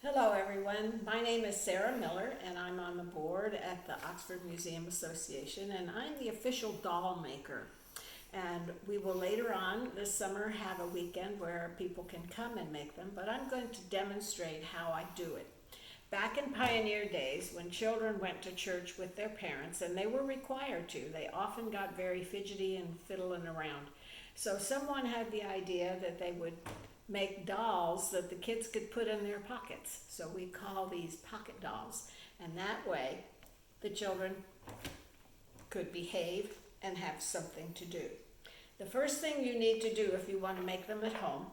Hello, everyone. My name is Sarah Miller, and I'm on the board at the Oxford Museum Association, and I'm the official doll maker. And we will later on this summer have a weekend where people can come and make them, but I'm going to demonstrate how I do it. Back in pioneer days, when children went to church with their parents, and they were required to, they often got very fidgety and fiddling around. So someone had the idea that they would make dolls that the kids could put in their pockets. So we call these pocket dolls. And that way, the children could behave and have something to do. The first thing you need to do if you want to make them at home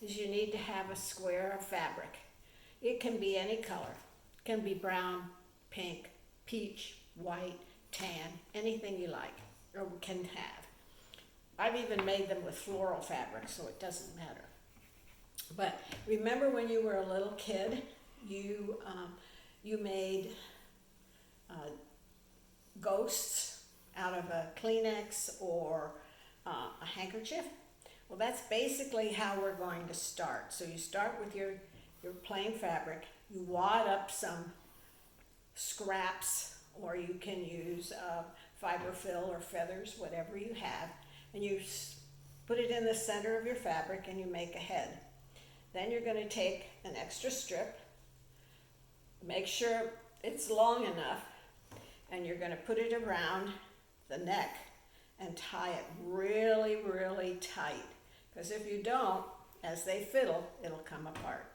is you need to have a square of fabric. It can be any color. It can be brown, pink, peach, white, tan, anything you like or can have. I've even made them with floral fabric, so it doesn't matter. But remember when you were a little kid, you made ghosts out of a Kleenex or a handkerchief? Well, that's basically how we're going to start. So you start with your plain fabric, you wad up some scraps, or you can use fiberfill or feathers, whatever you have, and you put it in the center of your fabric and you make a head. Then you're going to take an extra strip, make sure it's long enough, and you're going to put it around the neck and tie it really, really tight. Because if you don't, as they fiddle, it'll come apart.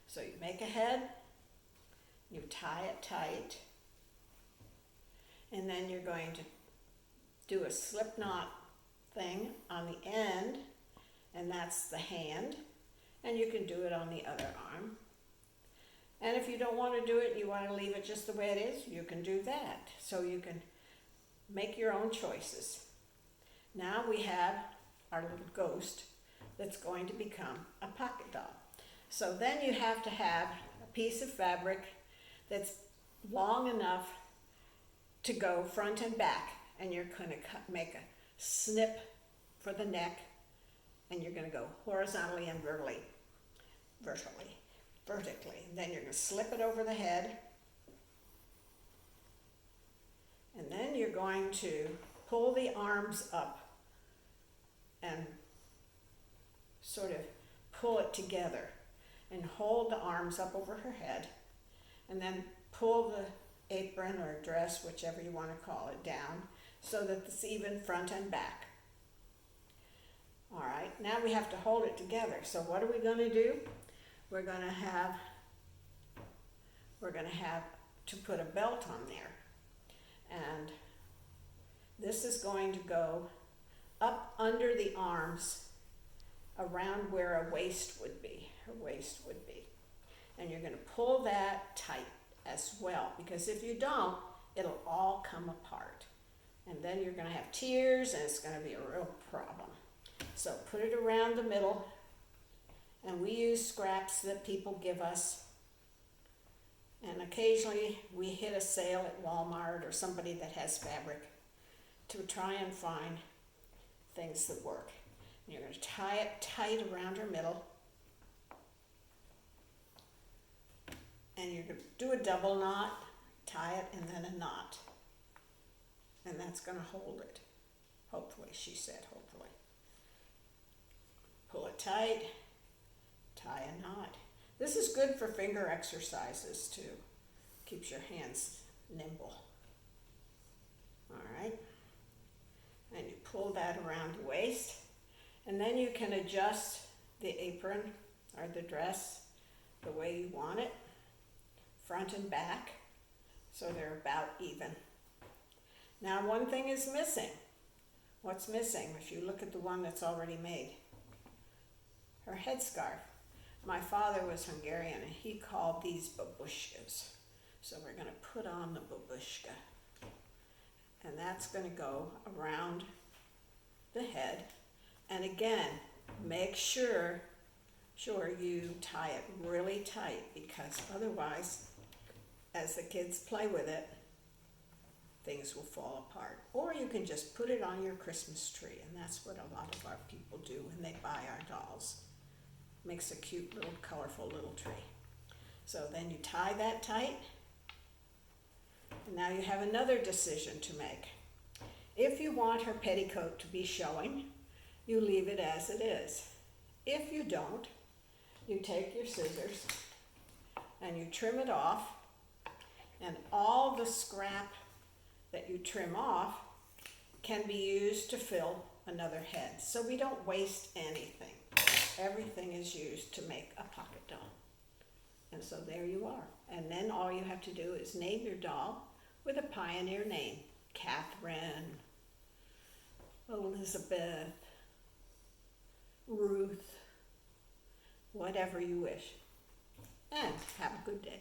So you make a head, you tie it tight, and then you're going to do a slip knot thing on the end, and that's the hand. And you can do it on the other arm. And if you don't want to do it, you want to leave it just the way it is, you can do that. So you can make your own choices. Now we have our little ghost that's going to become a pocket doll. So then you have to have a piece of fabric that's long enough to go front and back. And you're going to make a snip for the neck, and you're going to go horizontally and vertically. And then you're going to slip it over the head, and then you're going to pull the arms up and sort of pull it together and hold the arms up over her head, and then pull the apron or dress, whichever you want to call it, down so that it's even front and back. All right, now we have to hold it together. So what are we going to do? We're going to have to put a belt on there. And this is going to go up under the arms around where a waist would be, her waist would be. And you're going to pull that tight as well, because if you don't, it'll all come apart. And then you're going to have tears, and it's going to be a real problem. So put it around the middle, and we use scraps that people give us. And occasionally we hit a sale at Walmart or somebody that has fabric to try and find things that work. And you're going to tie it tight around her middle. And you're going to do a double knot, tie it, and then a knot. And that's going to hold it. Hopefully, she said, hopefully. Pull it tight, tie a knot. This is good for finger exercises too. Keeps your hands nimble. All right. And you pull that around the waist. And then you can adjust the apron or the dress the way you want it, front and back, so they're about even. Now one thing is missing. What's missing if you look at the one that's already made? Her headscarf. My father was Hungarian, and he called these babushkas. So we're going to put on the babushka. And that's going to go around the head. And again, make sure you tie it really tight, because otherwise, as the kids play with it, things will fall apart. Or you can just put it on your Christmas tree, and that's what a lot of our people do when they buy our dolls. Makes a cute little colorful little tree. So then you tie that tight, and now you have another decision to make. If you want her petticoat to be showing, you leave it as it is. If you don't, you take your scissors and you trim it off, and all the scrap that you trim off can be used to fill another head. So we don't waste anything. Everything is used to make a pocket doll. And so there you are. And then all you have to do is name your doll with a pioneer name. Catherine, Elizabeth, Ruth, whatever you wish. And have a good day.